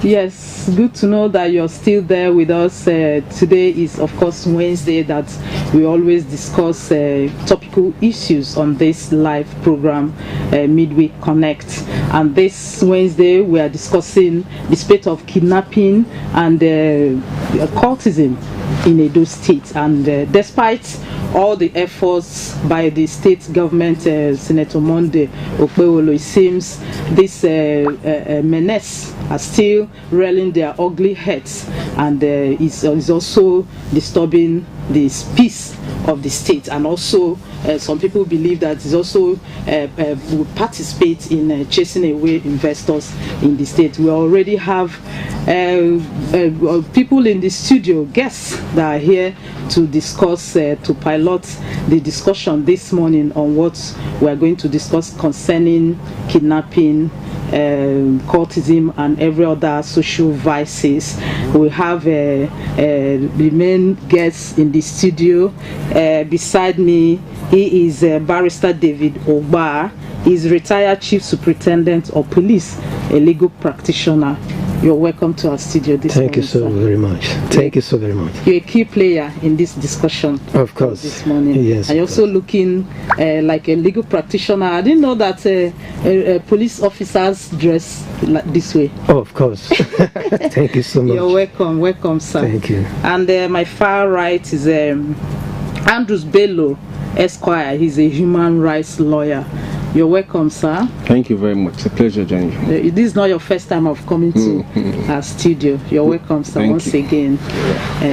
Yes, good to know that you're still there with us. Today is, of course, Wednesday that we always discuss topical issues on this live program, Midweek Connect. And this Wednesday, we are discussing the spate of kidnapping and cultism in Edo State. And despite all the efforts by the state government, Senator Monday Okpewolo, it seems this menace are still rearing their ugly heads, and is also disturbing the peace of the state. And also some people believe that it also will participate in chasing away investors in the state. We already have people in the studio, guests that are here to discuss, to pilot the discussion this morning on what we are going to discuss concerning kidnapping, cultism, and every other social vices. We have the main guest in the studio. Beside me, he is Barrister David Ogba. He's retired Chief Superintendent of Police, a legal practitioner. You're welcome to our studio this morning. Thank you so very much. Thank you so very much. You're a key player in this discussion. Of course. This morning. Yes. And you're also looking like a legal practitioner. I didn't know that police officers dress like this way. Oh, of course. Thank you so much. You're welcome. Welcome, sir. Thank you. And my far right is Andrews Bello, Esquire. He's a human rights lawyer. You're welcome, sir. Thank you very much. It's a pleasure joining you. This is not your first time of coming to our studio. You're welcome, sir, once again.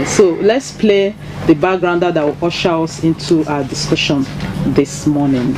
So let's play the background that will usher us into our discussion this morning.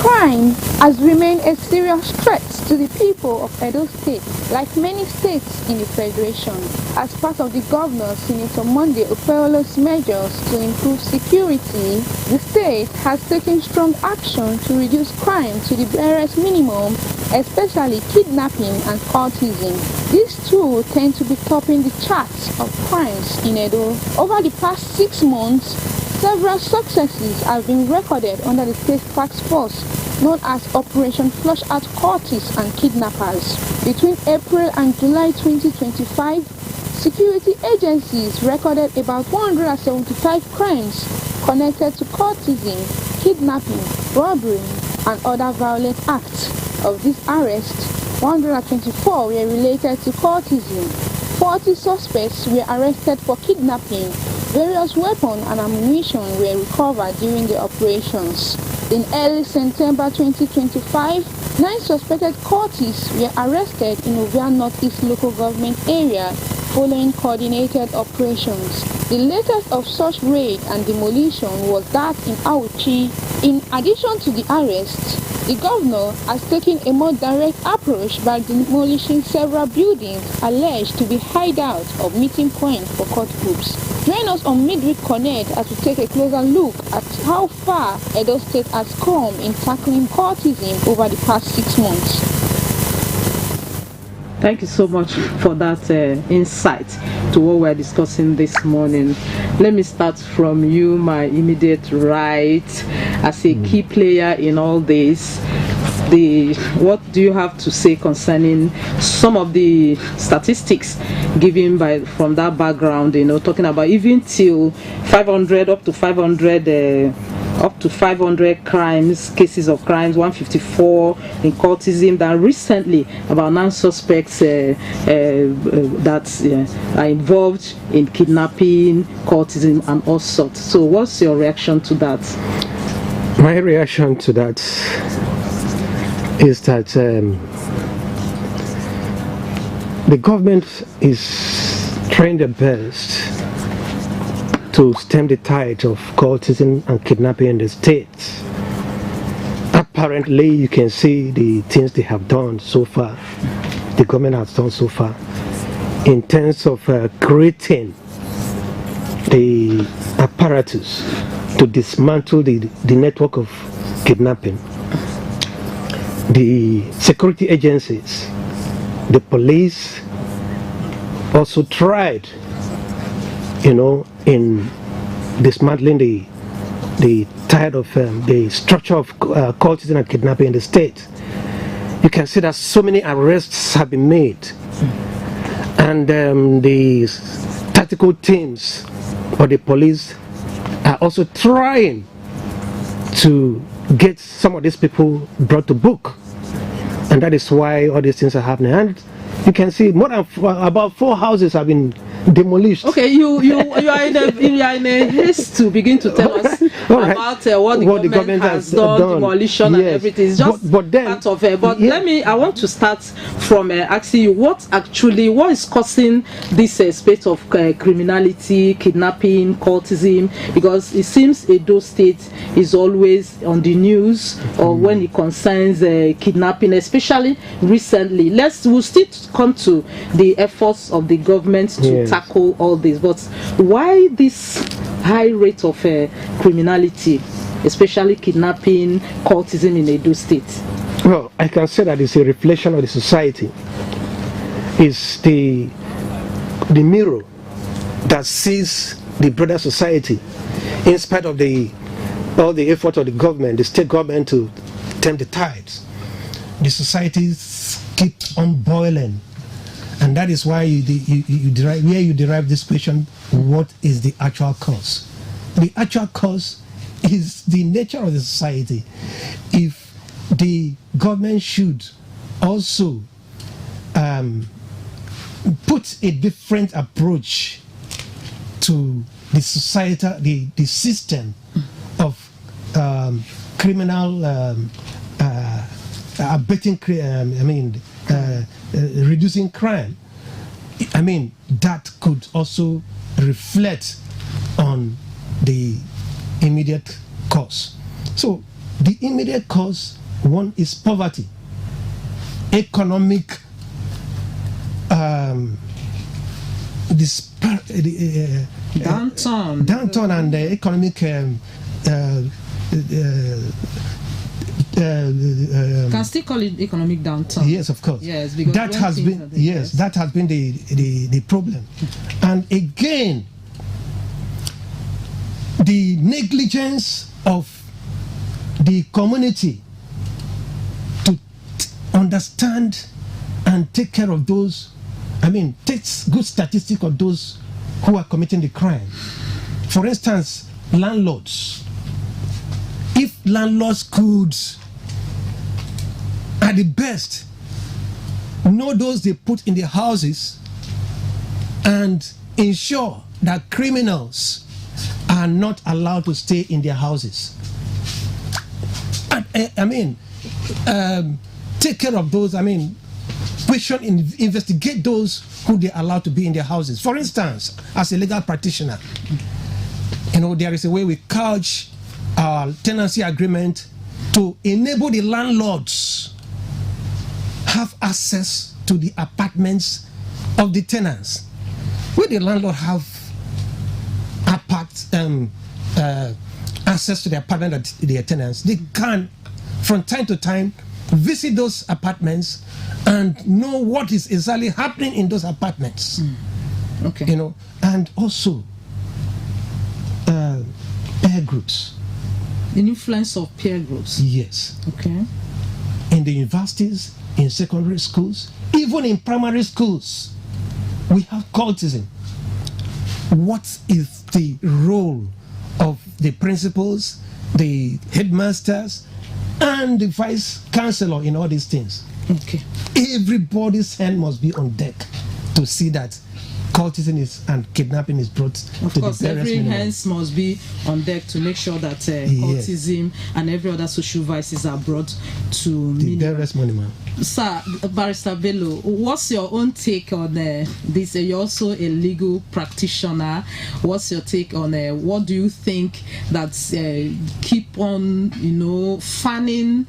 Crime has remained a serious threat to the people of Edo State, like many states in the Federation. As part of the Governor Senator Monday Okpewolo's measures to improve security, the state has taken strong action to reduce crime to the barest minimum, especially kidnapping and cultism. These two tend to be topping the charts of crimes in Edo. Over the past 6 months, several successes have been recorded under the state task force known as Operation Flush Out Cultists and Kidnappers. Between April and July 2025, security agencies recorded about 175 crimes connected to cultism, kidnapping, robbery, and other violent acts. Of these arrests, 124 were related to cultism. 40 suspects were arrested for kidnapping. Various weapons and ammunition were recovered during the operations. In early September 2025, 9 suspected cultists were arrested in Ovia Northeast local government area following coordinated operations. The latest of such raid and demolition was that in Auchi. In addition to the arrests, the governor has taken a more direct approach by demolishing several buildings alleged to be hideouts or meeting points for cult groups. Join us on Midweek Connect as we take a closer look at how far Edo State has come in tackling cultism over the past 6 months. Thank you so much for that insight to what we're discussing this morning. Let me start from you, my immediate right. As a key player in all this, what do you have to say concerning some of the statistics given from that background, talking about even till 500 up to 500 cases of crimes, 154 in cultism, then recently about 9 suspects that are involved in kidnapping, cultism, and all sorts. So what's your reaction to that? My reaction to that is that the government is trying their best to stem the tide of cultism and kidnapping in the state. Apparently, you can see the things they have done so far, the government has done so far, in terms of creating the apparatus to dismantle the network of kidnapping. The security agencies, the police also tried, in dismantling the tide of the structure of cultism and kidnapping in the state. you can see that so many arrests have been made, and the tactical teams or the police are also trying to get some of these people brought to book, and that is why all these things are happening. And you can see more than about 4 houses have been demolished. Okay, you are in a haste to begin to tell us about what the government has done, demolition and everything. It's just but then, part of it. But I want to start from asking you what is causing this spate of criminality, kidnapping, cultism, because it seems Edo State is always on the news or when it concerns kidnapping, especially recently. We'll still come to the efforts of the government to tackle all this, but why this high rate of criminality, especially kidnapping, cultism in Edo State? Well, I can say that it's a reflection of the society. It's the mirror that sees the broader society, in spite of all the effort of the government, the state government, to turn the tides. The societies keep on boiling. And that is why you derive this question: what is the actual cause? The actual cause is the nature of the society. If the government should also put a different approach to the society, the system of criminal abating, reducing crime, that could also reflect on the immediate cause. So the immediate cause, one, is poverty, economic downturn, and economic can still call it economic downturn. Yes, of course. Yes, because that has been the problem. And again, the negligence of the community to understand and take care of those, takes good statistics of those who are committing the crime. For instance, landlords. If landlords could, at the best, know those they put in their houses and ensure that criminals are not allowed to stay in their houses. Take care of those, investigate those who they are allowed to be in their houses. For instance, as a legal practitioner, there is a way we couch our tenancy agreement to enable the landlords have access to the apartments of the tenants. Where the landlord have access to the apartment of their tenants, they can, from time to time, visit those apartments and know what is exactly happening in those apartments. Okay. And also peer groups. The influence of peer groups. Yes. Okay. In the universities, in secondary schools, even in primary schools, we have cultism. What is the role of the principals, the headmasters, and the vice chancellor in all these things? Okay. Everybody's hand must be on deck to see that cultism and kidnapping is brought to the barest minimum. Of course, every hands must be on deck to make sure that cultism and every other social vices are brought to the barest minimum. Sir, Barrister Bello, what's your own take on this? You're also a legal practitioner. What's your take on what do you think that keep on, fanning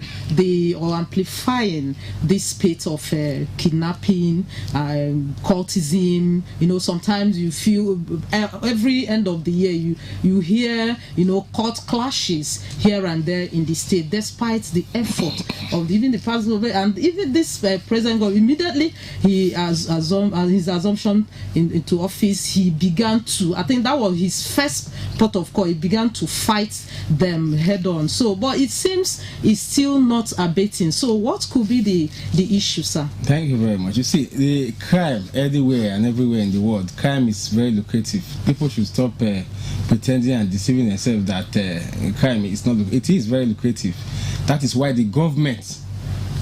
or amplifying this spate of kidnapping, cultism? Sometimes you feel every end of the year you hear court clashes here and there in the state, despite the effort of even the past government and even this president got immediately he has his assumption into office. He began to, I think that was his first port of call. He began to fight them head on. So, but it seems it's still not abating. So, what could be the issue, sir? Thank you very much. You see, the crime anywhere and everywhere in the world, crime is very lucrative. People should stop pretending and deceiving themselves that crime is not. It is very lucrative. That is why the government,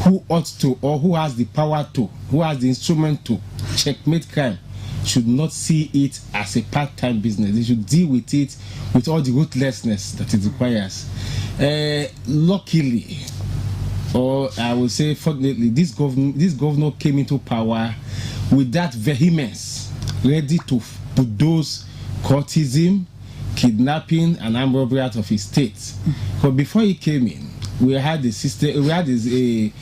who ought to, or who has the power to, who has the instrument to checkmate crime, should not see it as a part-time business. They should deal with it with all the ruthlessness that it requires. Luckily, or I will say fortunately, this governor came into power with that vehemence, ready to bulldoze courtism, kidnapping, and armed robbery out of his state. But before he came in, we had a system. We had a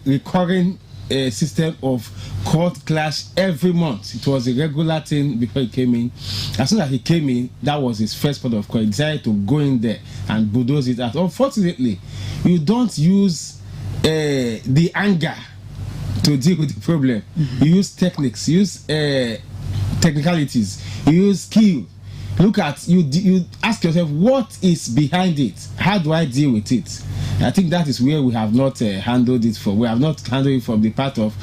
recurring system of court clash every month. It was a regular thing before he came in. As soon as he came in, that was his first port of call. He decided to go in there and bulldoze it out. Unfortunately, you don't use the anger to deal with the problem. You use techniques, you use technicalities, you use skill. Look at you ask yourself, what is behind it? How do I deal with it? I think that is where we have not handled it from. We have not handled it from the part of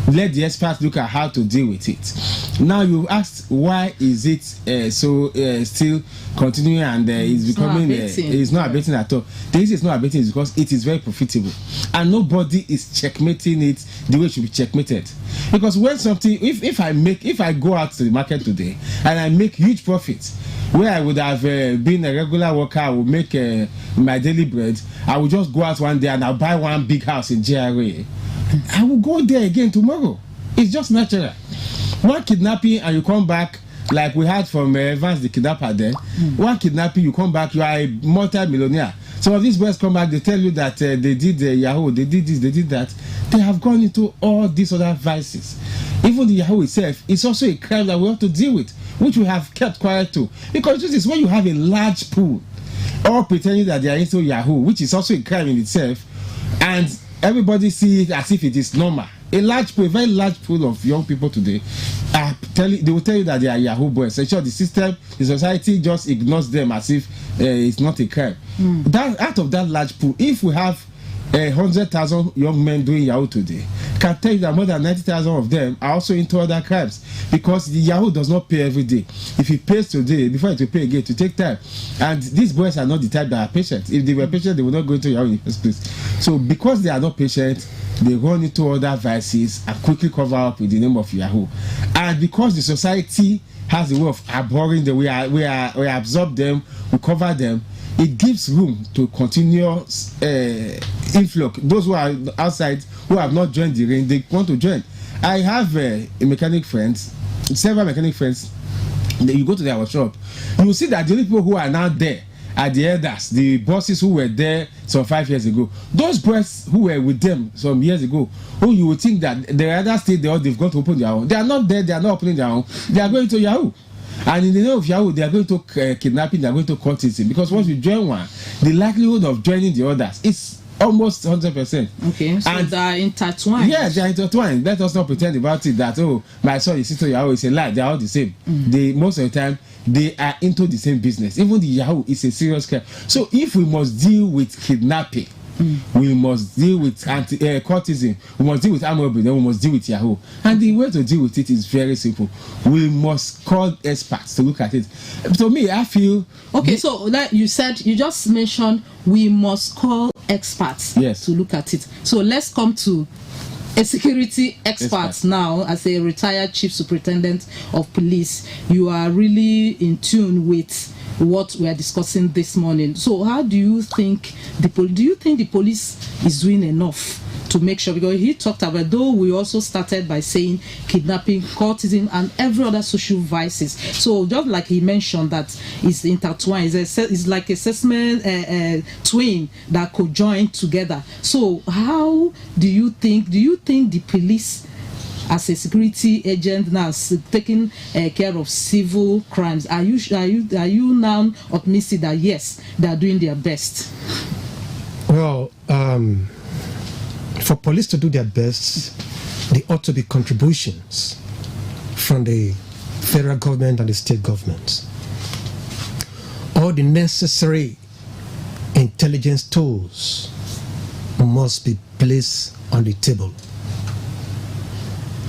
let the experts look at how to deal with it. Now you asked, why is it still continuing and it's becoming it's not abating at all. The reason it's not abating is because it is very profitable and nobody is checkmating it the way it should be checkmated. Because when something, if I go out to the market today and I make huge profits, where I would have been a regular worker, I would make my daily bread, I would just go out one day and I'll buy one big house in GRA. I will go there again tomorrow. It's just natural. One kidnapping and you come back, like we had from Evans the kidnapper there. One kidnapping, you come back, you are a multi-millionaire. Some of these boys come back, they tell you that they did Yahoo, they did this, they did that. They have gone into all these other vices. Even the Yahoo itself is also a crime that we have to deal with, which we have kept quiet to. Because this is when you have a large pool, all pretending that they are into Yahoo, which is also a crime in itself, and everybody see it as if it is normal. A very large pool of young people today they will tell you that they are Yahoo boys. So sure, the system, the society just ignores them as if it's not a crime. That out of that large pool, if we have 100,000 young men doing Yahoo today, can tell you that more than 90,000 of them are also into other crimes, because the Yahoo does not pay every day. If he pays today, before it will pay again, to take time. And these boys are not the type that are patient. If they were patient, they would not go into Yahoo in the first place. So because they are not patient, they run into other vices and quickly cover up with the name of Yahoo. And because the society has a way of abhorring them, we absorb them, we cover them, it gives room to continuous influx. Those who are outside, who have not joined the ring, they want to join. I have a mechanic friends, several mechanic friends. You go to their workshop, you will see that the only people who are now there are the elders, the bosses who were there some 5 years ago. Those boys who were with them some years ago, who you would think that they either stay there or they've got to open their own. They are not there, they are not opening their own. They are going to Yahoo. And in the name of Yahoo, they are going to kidnapping, they are going to courtesy. Because once you join one, the likelihood of joining the others is almost 100%. Okay, so they are intertwined. Yeah, they are intertwined. Let us not pretend about it that, oh, my son is into Yahoo. It's a lie. They are all the same. They, most of the time, they are into the same business. Even the Yahoo is a serious crime. So if we must deal with kidnapping, we must deal with courtesan, we must deal with armed robbery, then we must deal with Yahoo. And the way to deal with it is very simple. We must call experts to look at it. To me, I feel... Okay, so that you just mentioned we must call experts to look at it. So let's come to a security expert now. As a retired chief superintendent of police, you are really in tune with what we are discussing this morning. So how do you think the police is doing enough to make sure? Because he talked about, though we also started by saying kidnapping, courtesan, and every other social vices. So just like he mentioned, that it's intertwined. It's like assessment twin that could join together. So how do you think the police, as a security agent now, taking care of civil crimes, are you now optimistic that yes, they are doing their best? Well, for police to do their best, there ought to be contributions from the federal government and the state governments. All the necessary intelligence tools must be placed on the table.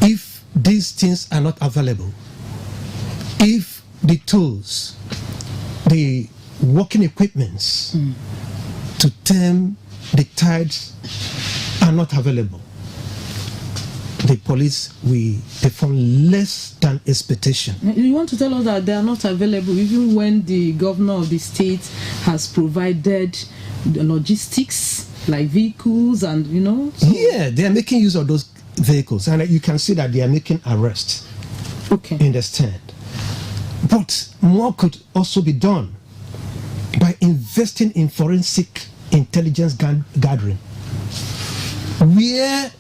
If these things are not available, if the tools, the working equipments to turn the tides are not available, the police will perform less than expectation. You want to tell us that they are not available even when the governor of the state has provided the logistics like vehicles and so. Yeah, they are making use of those vehicles, and you can see that they are making arrests. Okay. Understand? But more could also be done by investing in forensic intelligence gathering, where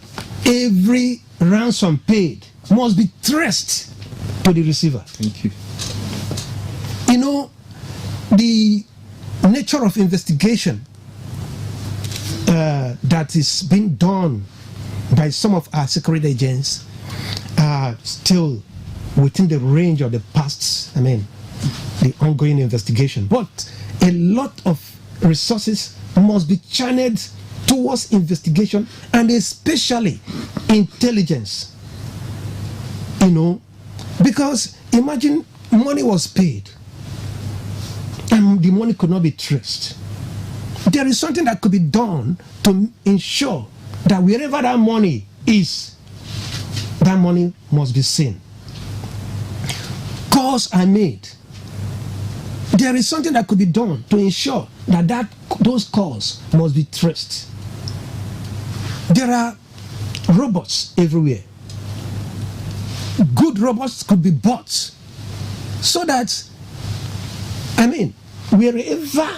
every ransom paid must be traced to the receiver. Thank you. The nature of investigation that is being done by some of our security agents are still within the range of the past, the ongoing investigation. But a lot of resources must be channeled towards investigation, and especially intelligence. Because imagine money was paid and the money could not be traced. There is something that could be done to ensure that wherever that money is, that money must be seen. Calls are made. There is something that could be done to ensure that those calls must be traced. There are robots everywhere. Good robots could be bought so that, wherever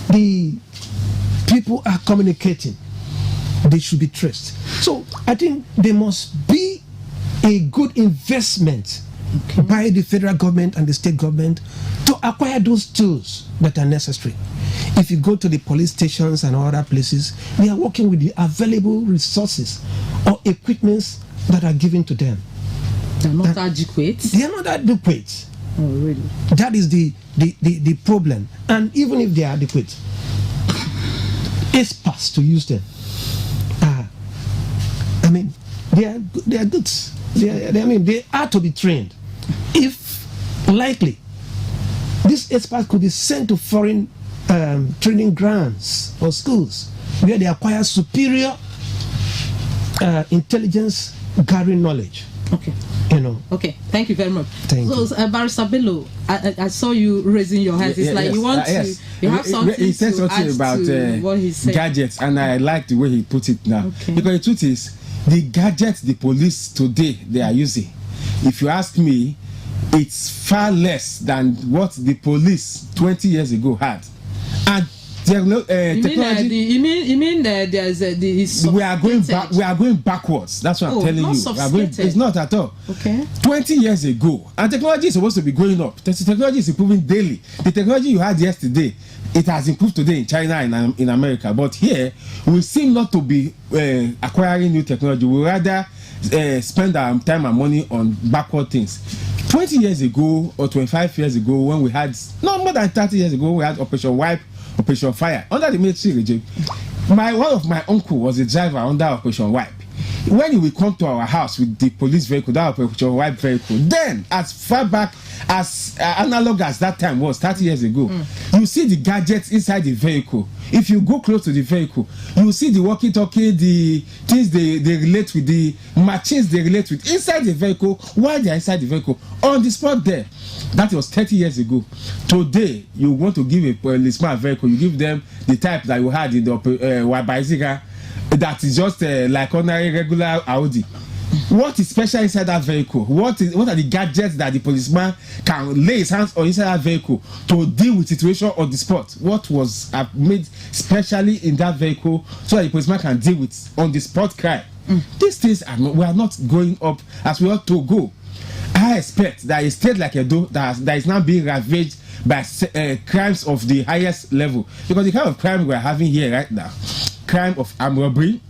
the people are communicating, they should be traced. So I think there must be a good investment by the federal government and the state government to acquire those tools that are necessary. If you go to the police stations and other places, they are working with the available resources or equipments that are given to them. They're not adequate. They are not adequate. Oh, really? That is the problem. And even if they are adequate, experts to use them. They are good. They are to be trained. If likely, these experts could be sent to foreign training grounds or schools where they acquire superior intelligence gathering knowledge. Okay. Okay, thank you very much. Thank you. Barrister Bello, I saw you raising your hands. It's like you want to, you have something he said to something add about to what he said. gadgets, and I like the way he put it now. Okay. Because the truth is, the gadgets the police today they are using, if you ask me, it's far less than what the police 20 years ago had. And technology. You mean that there's we are going backwards. That's what I'm telling you. It's not at all. Okay. 20 years ago, and technology is supposed to be going up. The technology is improving daily. The technology you had yesterday, it has improved today in China and in America. But here, we seem not to be acquiring new technology. We rather spend our time and money on backward things. 20 years ago or 25 years ago, when we had, no more than 30 years ago, we had Operation Wipe, Operation Fire under the military regime. One of my uncle was a driver under Operation Wipe. When he would come to our house with the police vehicle, that Operation Wipe vehicle, then as far back as analog as that time was 30 years ago, you see the gadgets inside the vehicle. If you go close to the vehicle, you see the walkie-talkie, the things they relate with, the machines they relate with inside the vehicle while they are inside the vehicle on the spot there. That was 30 years ago. Today, you want to give a policeman a vehicle, you give them the type that you had in the Wabaziga, that is just like ordinary regular Audi. What is special inside that vehicle? What are the gadgets that the policeman can lay his hands on inside that vehicle to deal with situation on the spot? What was made specially in that vehicle so that the policeman can deal with on the spot crime? These things we are not going up as we ought to go. I expect that a state like Edo that is now being ravaged by crimes of the highest level, because the kind of crime we are having here right now, crime of armed robbery,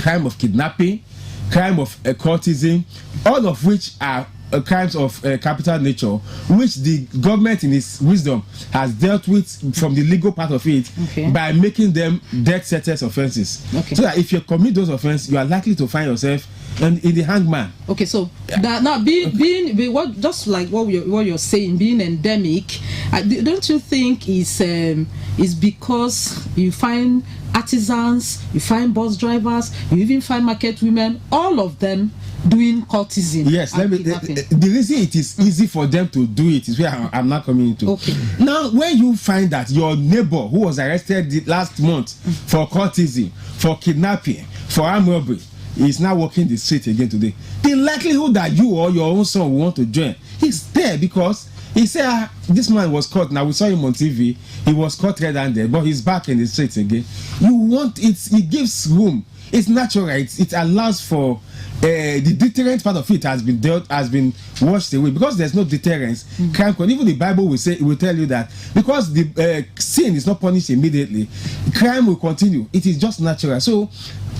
crime of kidnapping, crime of cultism, all of which are crimes of capital nature, which the government in its wisdom has dealt with from the legal part of it by making them death sentence offenses. So that if you commit those offenses, you are likely to find yourself in the hangman. Okay, so that now being what, just like what you're saying, being endemic, don't you think is because you find artisans, you find bus drivers, you even find market women, all of them doing cultism? Yes, the reason it is easy for them to do it is where I'm not coming into. Okay. Now, when you find that your neighbor who was arrested last month for cultism, for kidnapping, for armed robbery, is now walking the street again today, the likelihood that you or your own son will want to join is there, because he said this man was caught. Now we saw him on TV. He was caught red-handed, but he's back in the streets again. You want it? It gives room. It's natural. It allows for the deterrent part of it has been washed away, because there's no deterrence. Crime, even the Bible will tell you that because the sin is not punished immediately, crime will continue. It is just natural. So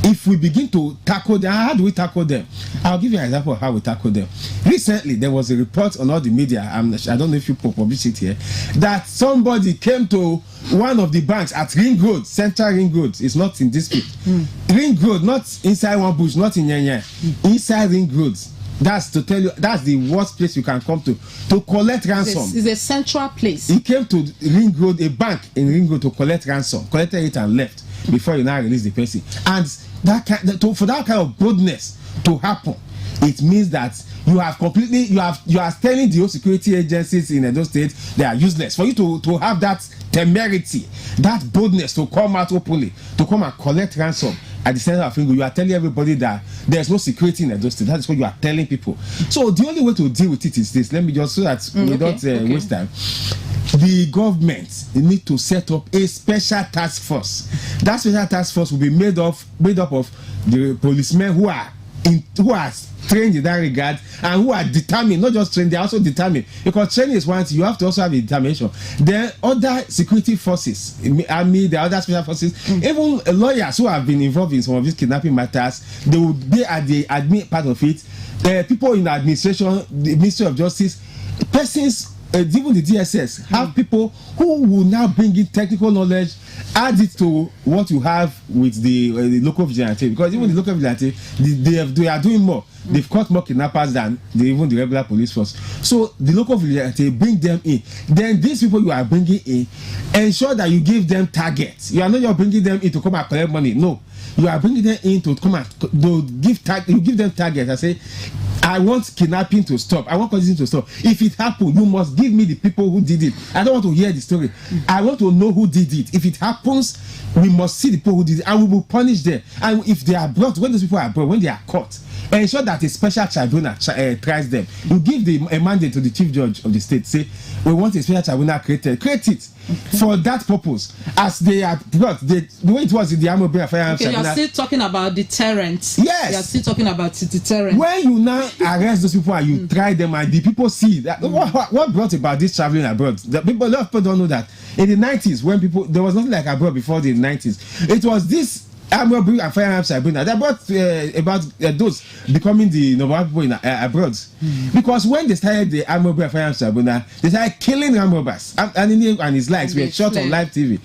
if we begin to tackle them, how do we tackle them? I'll give you an example of how we tackle them. Recently, there was a report on all the media, I don't know if you publish it here, that somebody came to one of the banks at Ring Road, Central Ring Road. It's not in dispute. Ring Road, not inside one bush, not in Yanya, inside Ring Road. That's to tell you, that's the worst place you can come to collect ransom. It's a central place. He came to Ring Road, a bank in Ring Road, to collect ransom, collected it and left before you now release the person. And for that kind of boldness to happen, it means that you are telling the security agencies in Edo State they are useless. For you to have that temerity, that boldness to come out openly, to come and collect ransom at the center of Ringo, you are telling everybody that there's no security in Edo State. That is what you are telling people. So the only way to deal with it is this. Let me just, so that we don't waste time. The government need to set up a special task force. That special task force will be made up of the policemen who are trained in that regard, and who are determined, not just trained, they are also determined, because training is one thing, you have to also have a determination. Then other security forces, army, the other special forces, even lawyers who have been involved in some of these kidnapping matters, they will be at the admin part of it. People in the administration, the Ministry of Justice, persons, even the DSS, have people who will now bring in technical knowledge, add it to what you have with the local vigilante, because even the local vigilante, they are doing more. They've caught more kidnappers than even the regular police force. So the local vigilante, bring them in. Then these people you are bringing in, ensure that you give them targets. You are not just bringing them in to come and collect money. No, you are bringing them in to come and you give them targets. I say, I want kidnapping to stop. I want cultism to stop. If it happens, you must give me the people who did it. I don't want to hear the story. I want to know who did it. If it happens, we must see the people who did it, and we will punish them. And if they are brought, when those people are brought, when they are caught, ensure that a special tribunal tries them. You give a mandate to the chief judge of the state. Say, we want a special tribunal created. Create it for that purpose. As they are brought, the way it was in the Army Firearms Tribunal. You are still talking about deterrent. Yes. You are still talking about deterrent. When you now arrest those people and you try them, and the people see that what brought about this traveling abroad. A lot of people don't know that in the 90s, when there was nothing like abroad before the 90s. It was this Army and Firearms Tribunal that brought about those becoming the number one people in abroad. Because when they started the Army and Firearms Tribunal, they started killing armed robbers, and his likes were shot on live TV.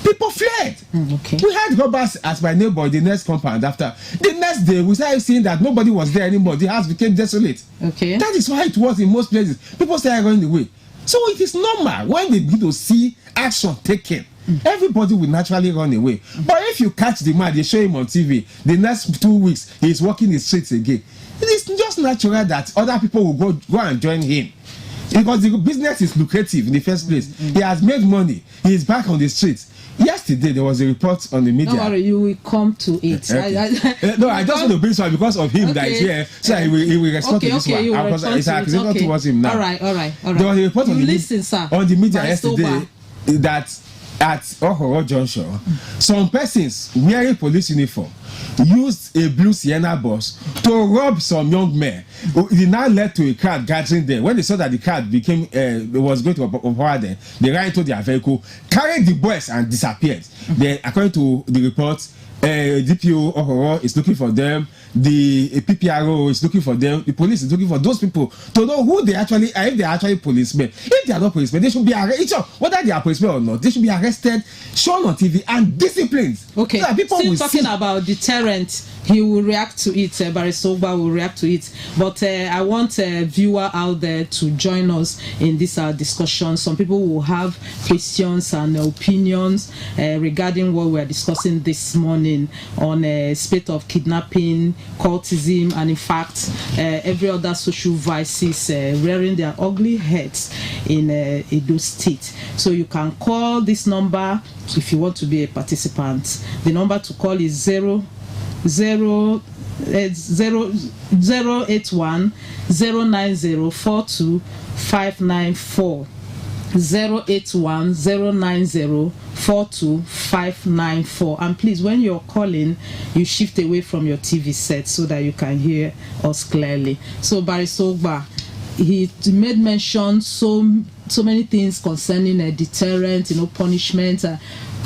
People fled. We had robbers as my neighbor in the next compound. After the next day, we started seeing that nobody was there anymore. The house became desolate. That is why it was in most places. People started running away. So it is normal when they begin to see action taken. Everybody will naturally run away. But if you catch the man, they show him on TV, the next 2 weeks he's walking the streets again. It is just natural that other people will go and join him, because the business is lucrative in the first place. He has made money. He is back on the streets. Yesterday there was a report on the media. Don't worry, you will come to it. No, I just want to bring someone because of him that is here, so he will respond to this one. It's an accusation towards him now. All right. There was a report on the media yesterday that at Ohoro Junction, some persons wearing police uniform used a blue Sienna bus to rob some young men. It now led to a crowd gathering there. When they saw that the crowd was going to overpower them, they ran into their vehicle, carried the boys, and disappeared. Then, according to the report, DPO Ohoro is looking for them, the PPRO is looking for them, the police is looking for those people to know who they actually are, if they are actually policemen. If they are not policemen, they should be arrested. Whether they are policemen or not, they should be arrested, shown on TV, and disciplined. Okay, so people still will talking see. about deterrent, he will react to it, Barrister Ogba will react to it, but I want a viewer out there to join us in this discussion. Some people will have questions and opinions regarding what we are discussing this morning on spate of kidnapping, cultism, and in fact every other social vices rearing their ugly heads in Edo State. So you can call this number if you want to be a participant. The number to call is 081 090 42 594. 081 090 42 594. And please, when you're calling, you shift away from your TV set so that you can hear us clearly. So Barrister Ogba, he made mention so many things concerning a deterrent, punishment.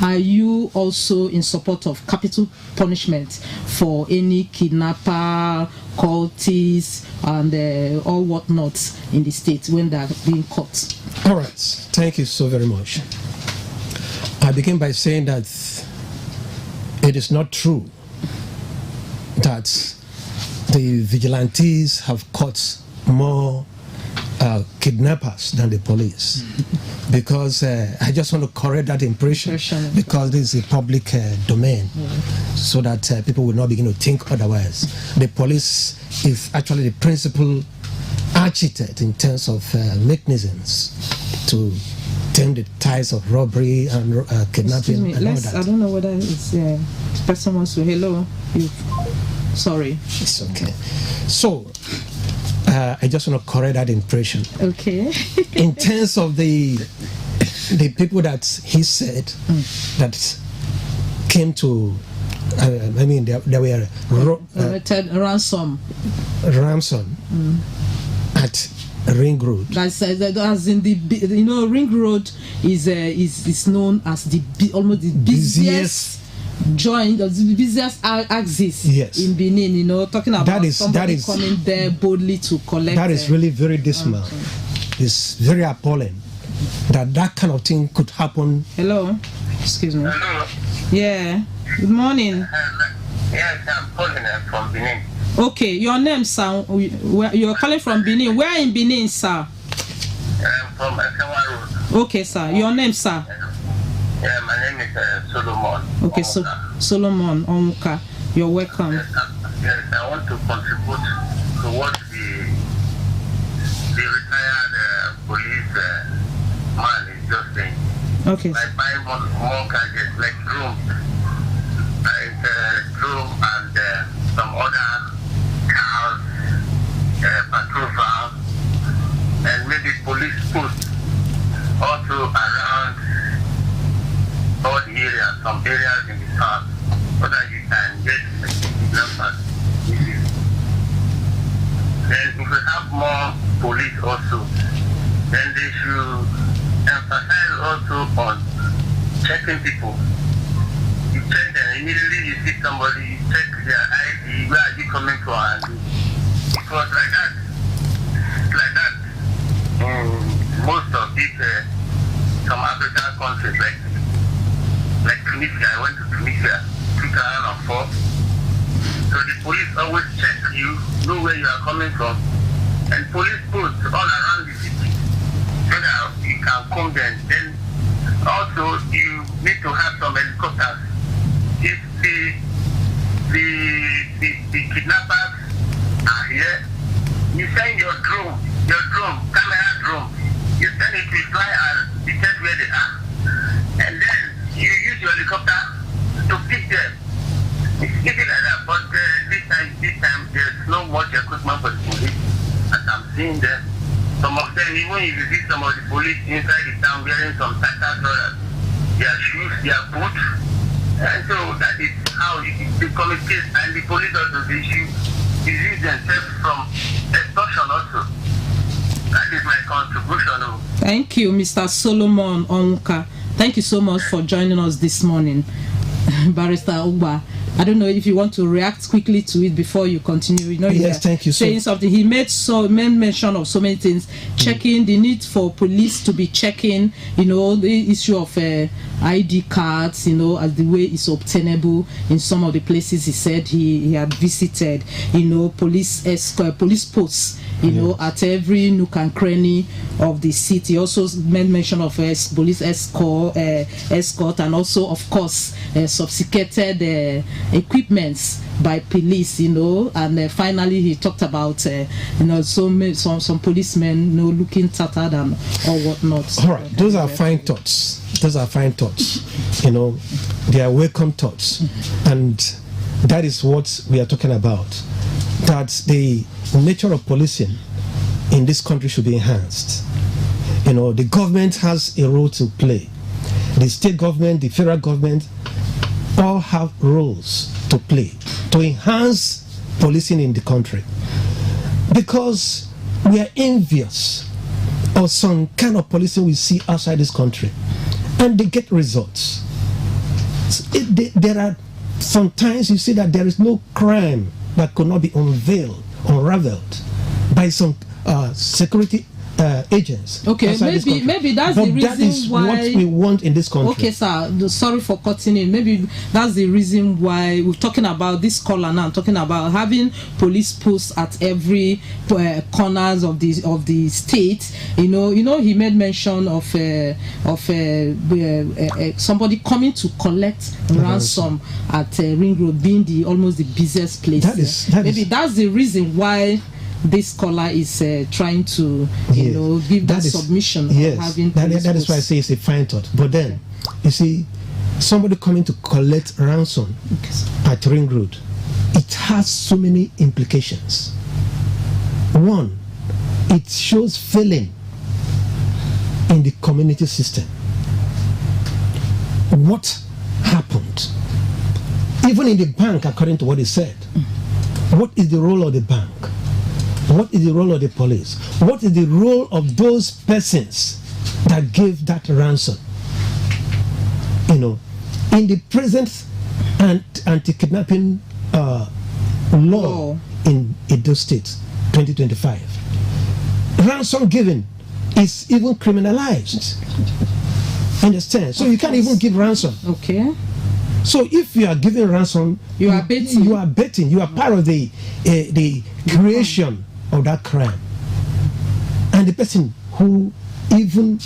Are you also in support of capital punishment for any kidnapper, cultists, and all whatnot in the state when they are being caught? All right, thank you so very much. I begin by saying that it is not true that the vigilantes have caught more kidnappers than the police, because I just want to correct that impression, because this is a public domain, so that people will not begin to think otherwise. The police is actually the principal architect in terms of mechanisms to tame the ties of robbery and kidnapping. And all that. I don't know whether it's person wants to. Hello, sorry. It's okay. So I just want to correct that impression. Okay. In terms of the people that he said that came to, I mean, there were ransom at Ring Road. That's as in the Ring Road is known as almost the busiest joint, the busiest axis in Benin. Talking about somebody coming there boldly to collect. That is really very dismal. Okay. It's very appalling that kind of thing could happen. Hello, excuse me. Hello. Yeah. Good morning. Yes, I'm calling from Benin. Okay, your name, sir? You're calling from Benin. Where in Benin, sir? I'm from Esewa Road. Okay, sir. Your name, sir? Yeah, my name is Solomon. Okay, so Solomon Onwuka. You're welcome. Yes, I want to contribute to what the retired police man is just saying. Okay. Like buying more gadgets, like drones, drone and some other cars, patrol vans, and maybe police posts also around all the areas, some areas in the south, so that you can get numbers. Then if we have more police also, then they should emphasize also on checking people. You check them, immediately you see somebody, you check their ID, where are you coming from, and it was like that. Most of these, some African countries, like Tunisia. I went to Tunisia 2004. So the police always check you, know where you are coming from, and police posts all around the city so that you can come there. Then also you need to have some helicopters. If the kidnappers are here, you send your drone, camera drone. You send it to fly and detect where they are, and then you use your helicopter to pick them. It's easy like that, but this time there's no much equipment for the police. As I'm seeing them, some of them, even if you see some of the police inside the town wearing some tactical clothes, their shoes, their boots, and so that is how it becomes a case. And the police also, they should use themselves from extortion also. That is my contribution. Thank you, Mr. Solomon Onwuka. Thank you so much for joining us this morning. Barrister Ogba, I don't know if you want to react quickly to it before you continue. You know, yes, thank you. Saying something, he made mention of so many things. Checking the need for police to be checking, you know, the issue of ID cards, you know, as the way it's obtainable in some of the places he said he had visited. You know, police posts, you know, at every nook and cranny of the city. Also made mention of police escort, and also, of course, sophisticated equipments by police, you know. And finally, he talked about, you know, some policemen, you know, looking tattered and or whatnot. All right, those are fine thoughts. Those are fine thoughts. You know, they are welcome thoughts, and that is what we are talking about. That the nature of policing in this country should be enhanced. You know, the government has a role to play. The state government, the federal government, all have roles to play to enhance policing in the country. Because we are envious of some kind of policing we see outside this country, and they get results. There are sometimes you see that there is no crime that could not be unraveled by some security agents. Okay, maybe that's but the reason that is why what we want in this country. Okay, sir. Sorry for cutting in. Maybe that's the reason why we're talking about this caller now. I'm talking about having police posts at every corners of the state. You know, he made mention of somebody coming to collect ransom at Ring Road, being almost the busiest place. Maybe that's the reason why this caller is trying to, you know, give that submission. Yes, of having that is why I say it's a fine thought. But then, you see, somebody coming to collect ransom at Ring Road, it has so many implications. One, it shows failing in the community system. What happened? Even in the bank, according to what he said, what is the role of the bank? What is the role of the police? What is the role of those persons that gave that ransom? You know, in the present anti-kidnapping law in Edo State, 2025, ransom giving is even criminalized. Understand? So you can't even give ransom. Okay. So if you are giving ransom, you are betting. You are betting. You are part of the creation of that crime, and the person who even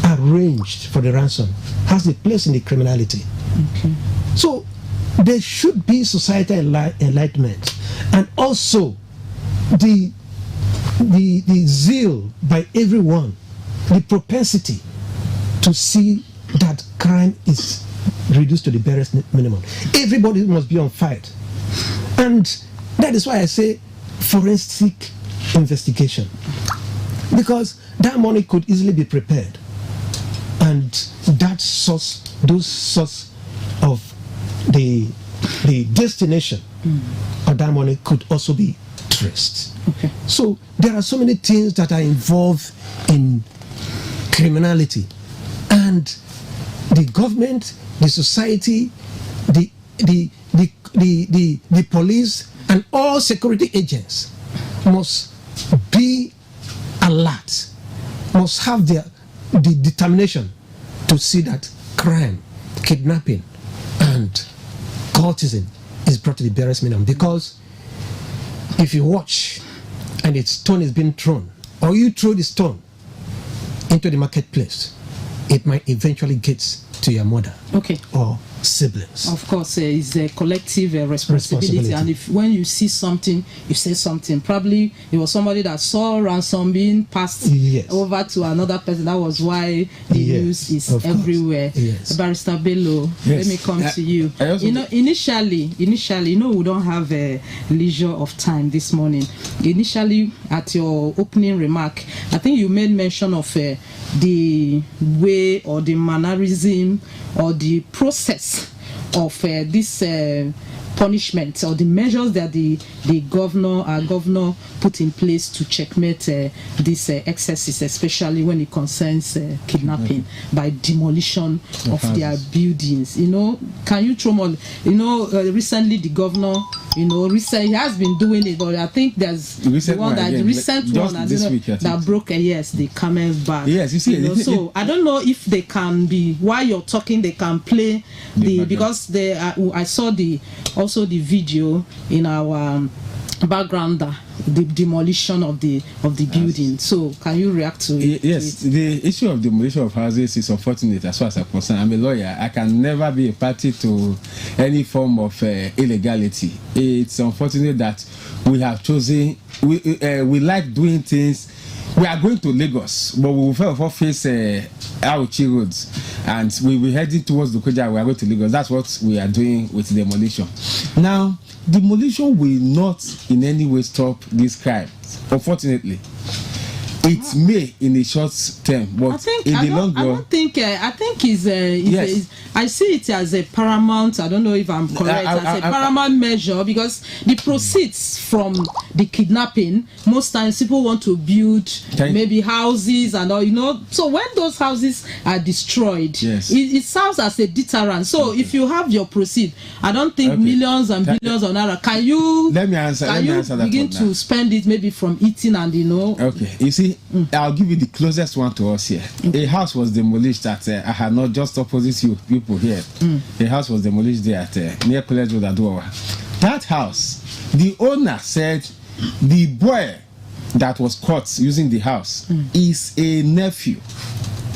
arranged for the ransom has a place in the criminality. Okay. So there should be societal enlightenment, and also the zeal by everyone, the propensity to see that crime is reduced to the barest minimum. Everybody must be on fight, and that is why I say forensic investigation, because that money could easily be prepared, and those source of the destination of that money could also be traced. Okay. So there are so many things that are involved in criminality, and the government, the society, the police, and all security agents must be alert, must have the determination to see that crime, kidnapping, and cultism is brought to the barest minimum. Because if you watch and a stone is being thrown, or you throw the stone into the marketplace, it might eventually get to your mother. Okay. Or siblings. Of course, it's a collective responsibility. And if when you see something, you say something. Probably it was somebody that saw ransom being passed over to another person. That was why the news is everywhere. Yes. Barrister Bello, let me come to you. You know, initially, you know, we don't have a leisure of time this morning. Initially, at your opening remark, I think you made mention of the way or the mannerism or the process of this punishment or the measures that the governor put in place to checkmate these excesses, especially when it concerns kidnapping by demolition of their buildings. Can you throw more? Recently the governor, he has been doing it, but I think there's the recent one that broke the camel's back. Yes, you see. So I don't know if they can be, while you're talking, they can play because I saw also the video in our background, the demolition of the building. So can you react to it? Yes, the issue of demolition of houses is unfortunate as far as I'm concerned. I'm a lawyer. I can never be a party to any form of illegality. It's unfortunate that we have chosen, we like doing things. We are going to Lagos, but we will first of all face Auchi roads, and we will heading towards Lokoja. We are going to Lagos. That's what we are doing with demolition. Now, demolition will not in any way stop this crime. Unfortunately, it may in the short term, but in the long run, I think I see it as a paramount. I don't know if I'm correct. As a paramount measure, because the proceeds from the kidnapping, most times people want to build maybe houses and all. So when those houses are destroyed, it serves as a deterrent. So if you have your proceeds, I don't think millions and billions of naira. Can you? Let me answer that. Begin to spend it maybe from eating and Okay, you see. I'll give you the closest one to us here. A house was demolished at I had not just opposite you people here. A house was demolished there at near College Road Adowa. That house, the owner said the boy that was caught using the house is a nephew.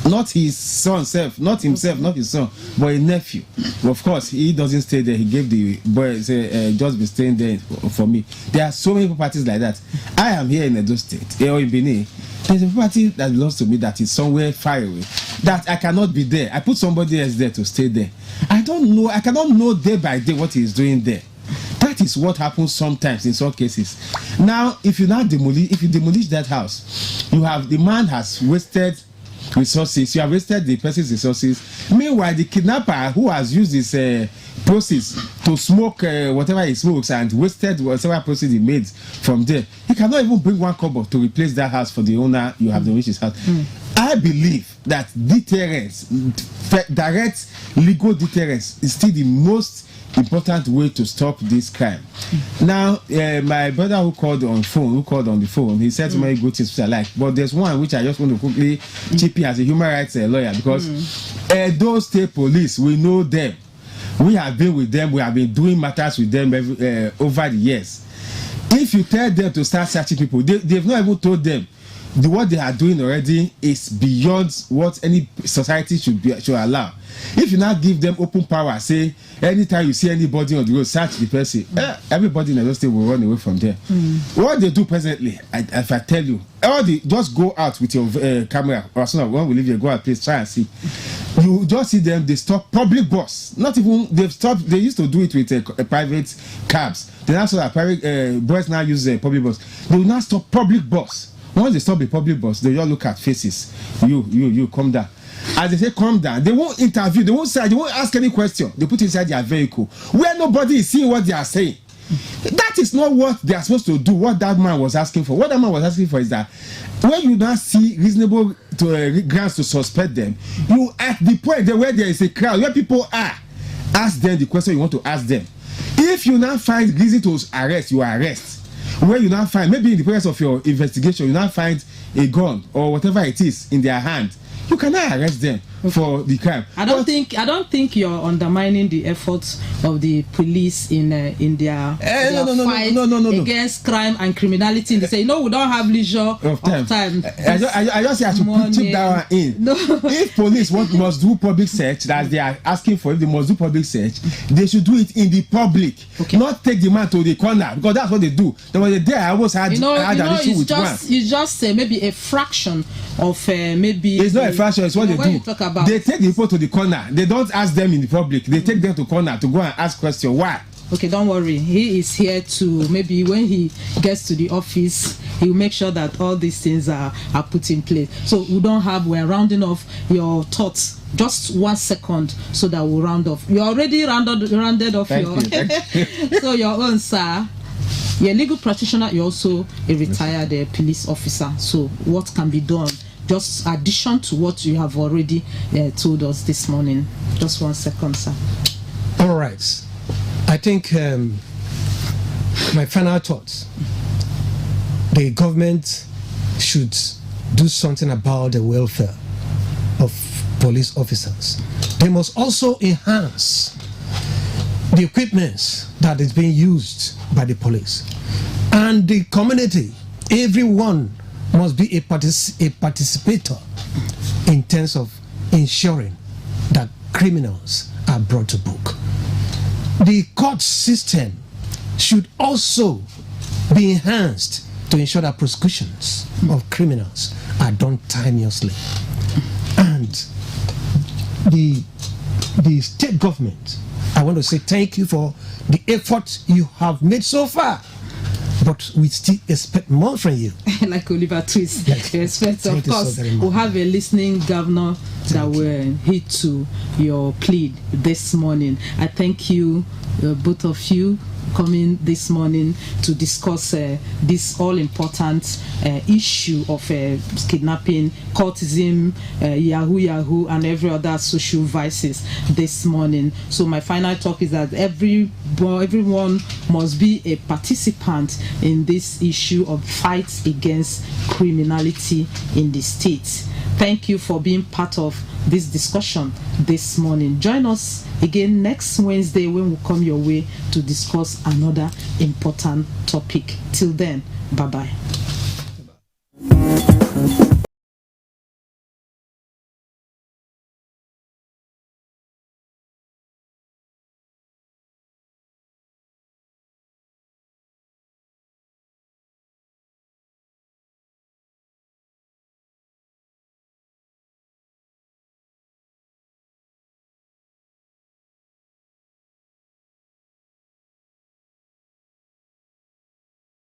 Not his son self, not himself, not his son, but a nephew. Of course, he doesn't stay there. He gave the boy, just be staying there for me. There are so many properties like that. I am here in Edo State, or in Benin. There's a property that belongs to me that is somewhere far away, that I cannot be there. I put somebody else there to stay there. I don't know. I cannot know day by day what he is doing there. That is what happens sometimes in some cases. Now, if you demolish that house, the man has wasted resources. You have wasted the person's resources. Meanwhile, the kidnapper who has used his proceeds to smoke whatever he smokes and wasted whatever proceeds he made from there, he cannot even bring one kobo to replace that house for the owner you have demolished his house. I believe that deterrence, direct legal deterrence, is still the most important way to stop this crime. Now, my brother who called on the phone, he said so many good things which I like, but there's one which I just want to quickly chip in as a human rights lawyer, because those state police, we know them. We have been with them. We have been doing matters with them over the years. If you tell them to start searching people, they've not even told them what they are doing already is beyond what any society should allow. If you now give them open power, say anytime you see anybody on the road, search the person, everybody in the state will run away from there. What they do presently, if I tell you, just go out with your camera, or soon when we leave here, go out, please try and see. You just see them, they stop public bus. Not even, they used to do it with private cabs. They now saw that private boys now use public bus. They will now stop public bus. Once they stop the public bus, they all look at faces. You come down. As they say, calm down, they won't interview, they won't ask any question. They put inside their vehicle where nobody is seeing what they are saying. That is not what they are supposed to do. What that man was asking for. What that man was asking for is that when you now see reasonable grounds to suspect them, you at the point where there is a crowd, where people are, ask them the question you want to ask them. If you now find reason to arrest, you arrest. Where you now find, maybe in the process of your investigation, you now find a gun or whatever it is in their hand, you cannot arrest them for the crime. I don't think you're undermining the efforts of the police in their fight against crime and criminality. They say, we don't have leisure of time. I just say I should chip that one in. If police must do public search, that they are asking for, if they must do public search, they should do it in the public, not take the man to the corner, because that's what they do. There was a day I almost had an issue with one. It's just maybe a fraction of maybe. It's not a fraction. It's what they do. They take the people to the corner. They don't ask them in the public. They take them to corner to go and ask questions. Why? Okay, don't worry. He is here to, maybe when he gets to the office, he will make sure that all these things are put in place. So we're rounding off your thoughts just 1 second so that we'll round off. You already rounded off Thank your you. so your own, sir. You're a legal practitioner, you're also a retired police officer. So what can be done? Just addition to what you have already told us this morning. Just 1 second, sir. All right. I think my final thoughts, the government should do something about the welfare of police officers. They must also enhance the equipment that is being used by the police. And the community, everyone must be a participator in terms of ensuring that criminals are brought to book. The court system should also be enhanced to ensure that prosecutions of criminals are done timeously. And the state government, I want to say thank you for the effort you have made so far, but we still expect more from you. Like Oliver Twist, expect, of course, so we'll have a listening governor that will heed to your plea this morning. I thank you, both of you, coming this morning to discuss this all-important issue of kidnapping, cultism, yahoo, and every other social vices this morning. So my final talk is that everyone must be a participant in this issue of fight against criminality in the state. Thank you for being part of this discussion this morning. Join us again next Wednesday when we come your way to discuss another important topic. Till then, bye-bye.